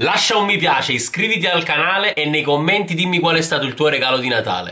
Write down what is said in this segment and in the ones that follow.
Lascia un mi piace, iscriviti al canale e nei commenti dimmi qual è stato il tuo regalo di Natale.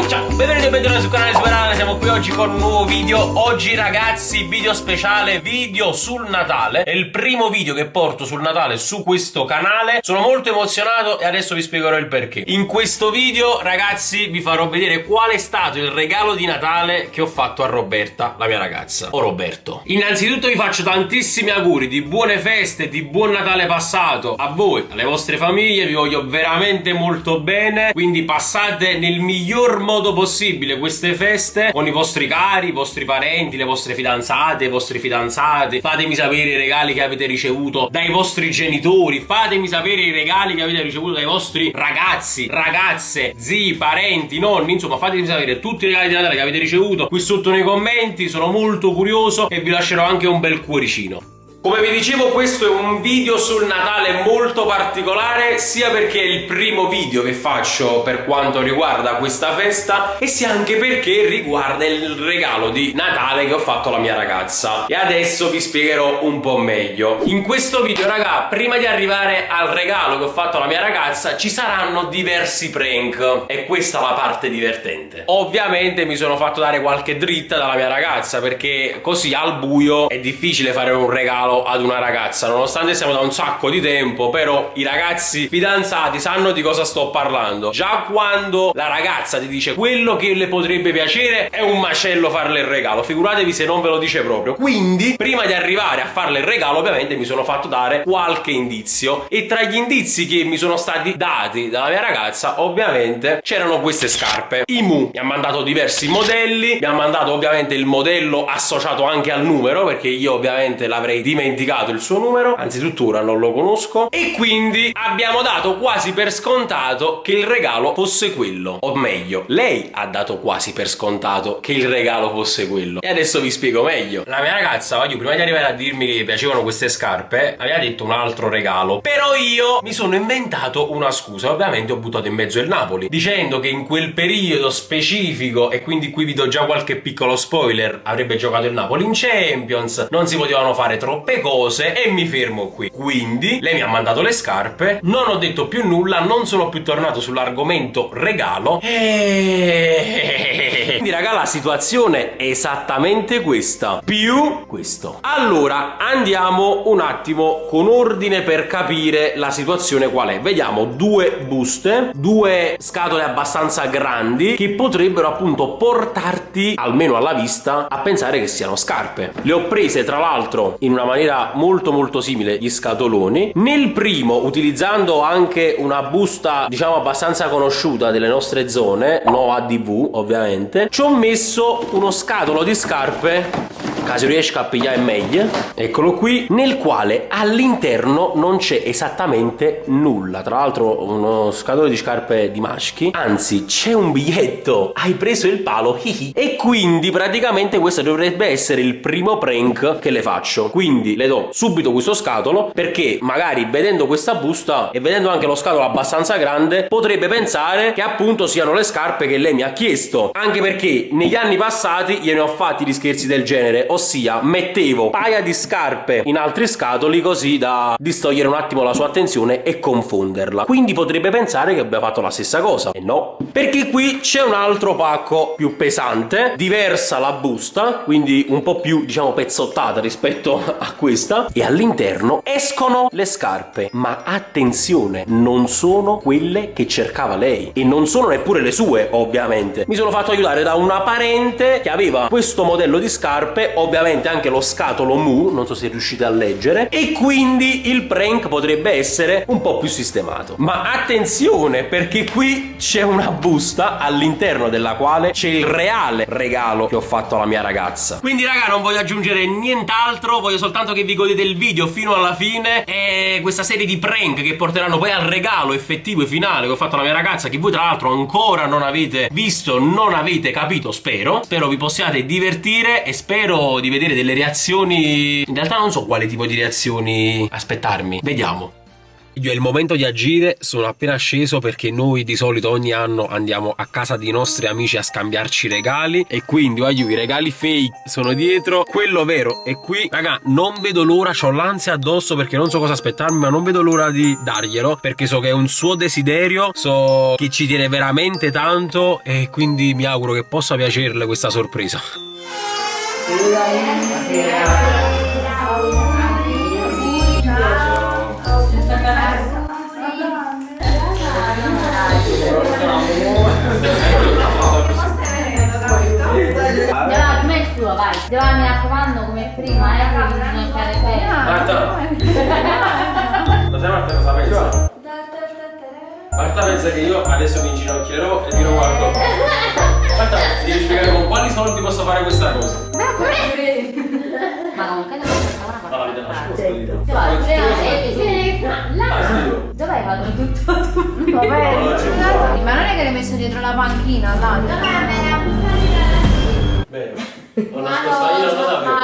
Ciao, benvenuti e bentornati sul canale Superale, siamo qui oggi con un nuovo video. Oggi ragazzi, video speciale, video sul Natale. È il primo video che porto sul Natale su questo canale. Sono molto emozionato e adesso vi spiegherò il perché. In questo video ragazzi vi farò vedere qual è stato il regalo di Natale che ho fatto a Roberta, la mia ragazza, o Roberto. Innanzitutto vi faccio tantissimi auguri di buone feste, di buon Natale passato a voi, alle vostre famiglie. Vi voglio veramente molto bene, quindi passate nel miglior modo possibile queste feste con i vostri cari, i vostri parenti, le vostre fidanzate, i vostri fidanzati. Fatemi sapere i regali che avete ricevuto dai vostri genitori, fatemi sapere i regali che avete ricevuto dai vostri ragazzi, ragazze, zii, parenti, nonni, insomma fatemi sapere tutti i regali di Natale che avete ricevuto qui sotto nei commenti. Sono molto curioso e vi lascerò anche un bel cuoricino. Come vi dicevo, questo è un video sul Natale molto particolare, sia perché è il primo video che faccio per quanto riguarda questa festa e sia anche perché riguarda il regalo di Natale che ho fatto alla mia ragazza. E adesso vi spiegherò un po' meglio. In questo video, raga, prima di arrivare al regalo che ho fatto alla mia ragazza ci saranno diversi prank e questa è la parte divertente. Ovviamente mi sono fatto dare qualche dritta dalla mia ragazza, perché così al buio è difficile fare un regalo ad una ragazza, nonostante siamo da un sacco di tempo, però i ragazzi fidanzati sanno di cosa sto parlando. Già quando la ragazza ti dice quello che le potrebbe piacere è un macello farle il regalo, figuratevi se non ve lo dice proprio. Quindi prima di arrivare a farle il regalo ovviamente mi sono fatto dare qualche indizio, e tra gli indizi che mi sono stati dati dalla mia ragazza ovviamente c'erano queste scarpe. Imu mi ha mandato diversi modelli, mi ha mandato ovviamente il modello associato anche al numero, perché io ovviamente l'avrei dimenticato il suo numero, anzi tuttora non lo conosco, e quindi abbiamo dato quasi per scontato che il regalo fosse quello, o meglio lei ha dato quasi per scontato che il regalo fosse quello. E adesso vi spiego meglio. La mia ragazza, prima di arrivare a dirmi che gli piacevano queste scarpe aveva detto un altro regalo, però io mi sono inventato una scusa. Ovviamente ho buttato in mezzo il Napoli, dicendo che in quel periodo specifico, e quindi qui vi do già qualche piccolo spoiler, avrebbe giocato il Napoli in Champions, non si potevano fare troppe cose e mi fermo qui. Quindi lei mi ha mandato le scarpe, non ho detto più nulla, non sono più tornato sull'argomento regalo e quindi raga la situazione è esattamente questa, più questo. Allora andiamo un attimo con ordine per capire la situazione qual è. Vediamo due buste, due scatole abbastanza grandi che potrebbero appunto portarti, almeno alla vista, a pensare che siano scarpe. Le ho prese tra l'altro in una maniera molto simile, gli scatoloni. Nel primo, utilizzando anche una busta diciamo abbastanza conosciuta delle nostre zone, no ADV ovviamente, ci ho messo uno scatolo di scarpe, caso riesca a pigliare meglio, eccolo qui, nel quale all'interno non c'è esattamente nulla. Tra l'altro uno scatolo di scarpe di maschi, anzi c'è un biglietto, hai preso il palo, e quindi praticamente questo dovrebbe essere il primo prank che le faccio. Quindi le do subito questo scatolo, perché magari vedendo questa busta e vedendo anche lo scatolo abbastanza grande potrebbe pensare che appunto siano le scarpe che lei mi ha chiesto, anche perché negli anni passati gliene ho fatti di scherzi del genere, ossia mettevo paia di scarpe in altri scatoli così da distogliere un attimo la sua attenzione e confonderla. Quindi potrebbe pensare che abbia fatto la stessa cosa, e no, perché qui c'è un altro pacco più pesante, diversa la busta, quindi un po' più diciamo pezzottata rispetto a questa, e all'interno escono le scarpe. Ma attenzione, non sono quelle che cercava lei e non sono neppure le sue. Ovviamente mi sono fatto aiutare da una parente che aveva questo modello di scarpe, ovviamente anche lo scatolo Mu, non so se riuscite a leggere, e quindi il prank potrebbe essere un po' più sistemato. Ma attenzione, perché qui c'è una busta all'interno della quale c'è il reale regalo che ho fatto alla mia ragazza. Quindi raga, non voglio aggiungere nient'altro, voglio soltanto che vi godete il video fino alla fine e questa serie di prank che porteranno poi al regalo effettivo e finale che ho fatto alla mia ragazza, che voi tra l'altro ancora non avete visto, non avete capito. Spero vi possiate divertire e spero di vedere delle reazioni. In realtà non so quale tipo di reazioni aspettarmi, vediamo. È il momento di agire, sono appena sceso perché noi di solito ogni anno andiamo a casa dei nostri amici a scambiarci regali e quindi i regali fake sono dietro, quello vero è qui. Raga, non vedo l'ora, c'ho l'ansia addosso perché non so cosa aspettarmi, ma non vedo l'ora di darglielo perché so che è un suo desiderio, so che ci tiene veramente tanto e quindi mi auguro che possa piacerle questa sorpresa. Giovanni, come il tuo, vai. Giovanni, mi raccomando, come prima, quindi non fare bene. Marta! Lo sai Marta cosa pensa? Marta pensa che io adesso mi inginocchierò e dirò qualcosa. Marta, devi spiegare con quali soldi posso fare questa cosa. Ma comunque non posso fare una Ma la vita nascosta, dico. Dov'è vado tutto tu? Ma non è che l'hai messo dietro la panchina, dai. Vero. Ho nascosta io, non sapevo.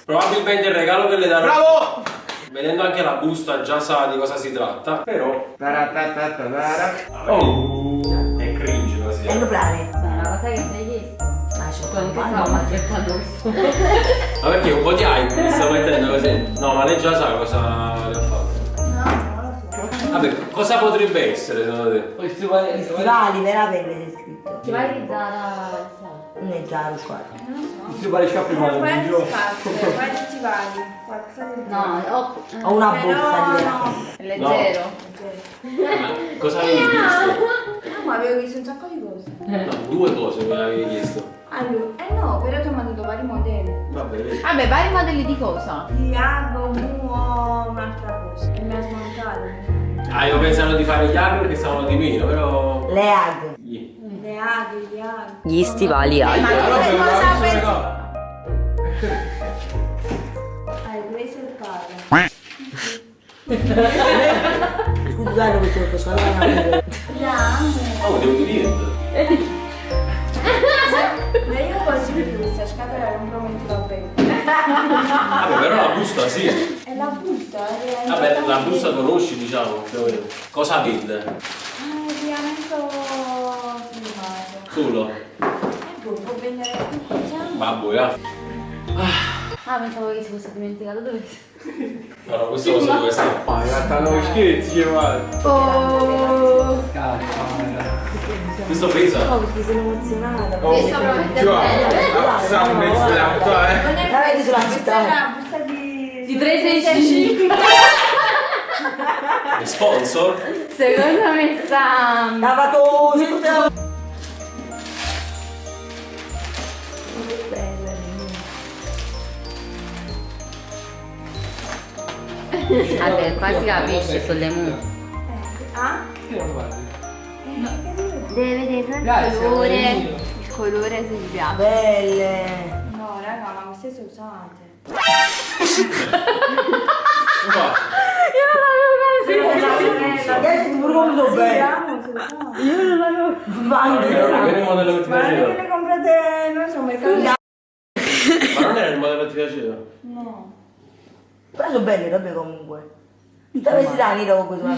Probabilmente il regalo che le darò. Bravo! Vedendo anche la busta già sa di cosa si tratta, però. Oh, è cringe così. È nuplare. Ma cosa che mi hai chiesto? Ma c'ho Quando stavamo aspettando questo. Ma perché un po' di hype mi sta mettendo così? No, ma lei già sa cosa le ho fatto. Vabbè, cosa potrebbe essere secondo te? Gli stivali, vera pelle c'è scritto. Ti vai di Zara? Non è Zara qua. Stivali sciappi ma non Quali gioco. quali stivali? Qualcosa di No, Ho una borsa di vera È leggero. Cosa avevi chiesto? No, ma avevo chiesto un sacco di cose. No, due cose me avevi chiesto. Allora, no, però ti ho mandato vari modelli. Vabbè, vedi. Vabbè, vari modelli di cosa? Di Argo, Muo, un'altra cosa. E mi ha smontato. Ah, io pensavo di fare gli altri perché stavano di meno, però. Le ag. Le aghi, gli aghi. Gli stivali ag. Ma che cosa pensi? Hai preso il padre. Scusate questo posso andare. Oh, devo dire niente. Ma io così di questa scatola non prometto la bene. Vabbè, però la busta sì. E la busta? Vabbè, la busta conosci, diciamo, più o meno. Cosa vende? Abbigliamento filmato. Solo. E poi può vendere tutto insieme. Babbo, ya. Ah, pensavo che si fosse dimenticato dove. No, no, questo lo so dove sta. Ma in realtà non scherzi, che male. Oh! Questo pesa? Perché sono emozionata. Questo probabilmente Sta un mezzo d'acqua, La vedi sulla città. la busta di 365. È sponsor? Secondo me sta. Lavato. Vabbè, qua si capisce sulle mura. Ah? Deve vedere il colore se gli piace. Belle. No, raga, ma queste sono usate. Ragazzi, pure come sono belle. Io non l'avevo. Che modello che ti Ma non è che piaceva? le comprate, non so, mercato. Ma non era il modello che ti piaceva? No. Però sono belle robe comunque. Sta vestita nera con questo una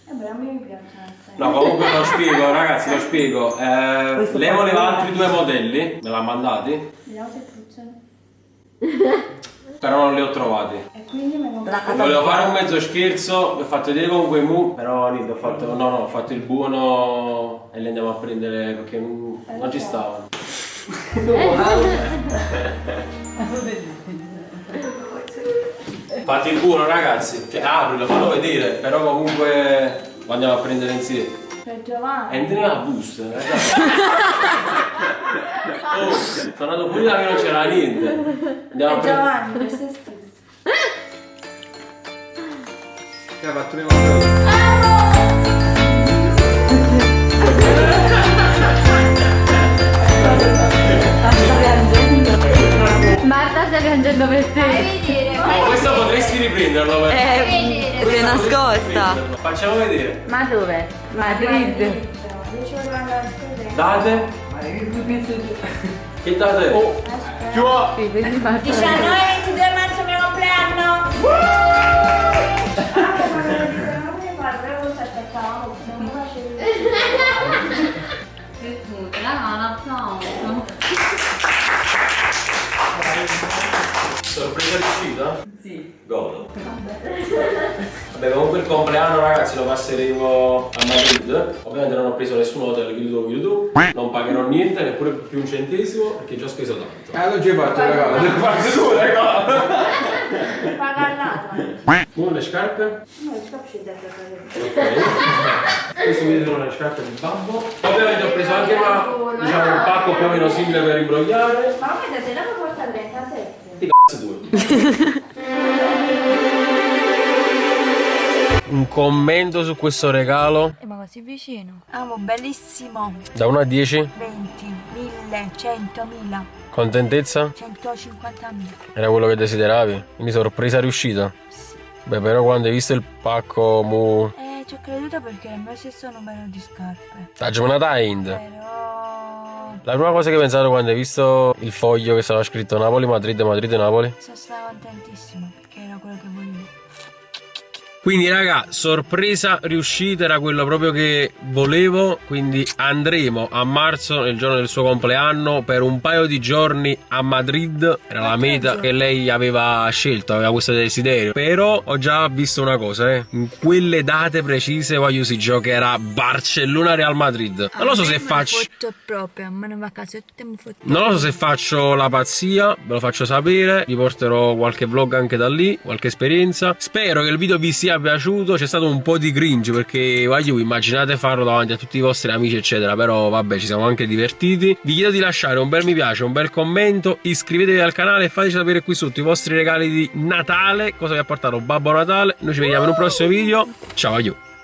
Vabbè, a me mi piacciono. No, comunque lo spiego, ragazzi, lo spiego. Lei voleva altri due modelli, me l'ha mandati, Vediamo se puzzano. però non li ho trovati. E quindi me lo Volevo fare un mezzo scherzo, vi ho fatto vedere comunque i mu, però niente, ho fatto, no, ho fatto il buono e li andiamo a prendere perché non ci stavano. Fate il buono, ragazzi, cioè aprilo, fallo vedere, però comunque lo andiamo a prendere insieme. Per Giovanni. Entri nella busta, ragazzi. Oh, sono andato fuori da che non c'era niente. Andiamo a Per prendere. Giovanni, per se stesso. Che ha fatto le mani. Marta sta piangendo per te. Oh, questo potresti riprenderlo per Pure nascosta. Facciamo vedere. Ma dove? Madrid. Io ci voglio andare a scuola. Date? Che date? Oh, Sì, quindi Marta. 19 e 22 marzo mio compleanno! Che tutto, un applauso. Sorpresa riuscita? Sì. Godo. Vabbè, comunque il compleanno ragazzi lo passeremo a Madrid. Ovviamente non ho preso nessun hotel, chiudi tu. Non pagherò niente, neppure più un centesimo, perché già ho speso tanto. Non ci hai fatto regalo, devi farti tu regalo. Pagallato. Tu le scarpe? No, sto uscendo da casa. Ok. Questi mi sono le scarpe di babbo. Ovviamente ho preso anche diciamo, un pacco più o meno simile per imbrogliare. Ma come se non lo porta a 37? Ti cazzo tu. Un commento su questo regalo? Ma così vicino. Amo, bellissimo. Da 1 a 10? 20, 1000, 100.000, Contentezza? 150.000. Era quello che desideravi? Quindi sorpresa riuscita? Beh, però quando hai visto il pacco mu... Ci ho creduto perché è il mio stesso numero di scarpe. La giornata Ind. Però La prima cosa che hai pensato quando hai visto il foglio che stava scritto Napoli, Madrid, Madrid, Napoli? sono stata contentissima perché era quello che volevo. Quindi raga, sorpresa riuscita, era quello proprio che volevo. Quindi andremo a marzo, nel giorno del suo compleanno, per un paio di giorni a Madrid. Era la meta che lei aveva scelto, aveva questo desiderio. Però ho già visto una cosa, in quelle date precise voglio si giocherà Barcellona-Real Madrid. Non lo so se faccio... proprio, a me ne va a casa tutte mi fotto. Non lo so se faccio la pazzia, ve lo faccio sapere, vi porterò qualche vlog anche da lì, qualche esperienza. Spero che il video vi sia piaciuto, c'è stato un po' di cringe perché voglio, immaginate farlo davanti a tutti i vostri amici eccetera, però vabbè ci siamo anche divertiti. Vi chiedo di lasciare un bel mi piace, un bel commento, iscrivetevi al canale e fateci sapere qui sotto i vostri regali di Natale, cosa vi ha portato Babbo Natale. Noi ci vediamo in un prossimo video, ciao.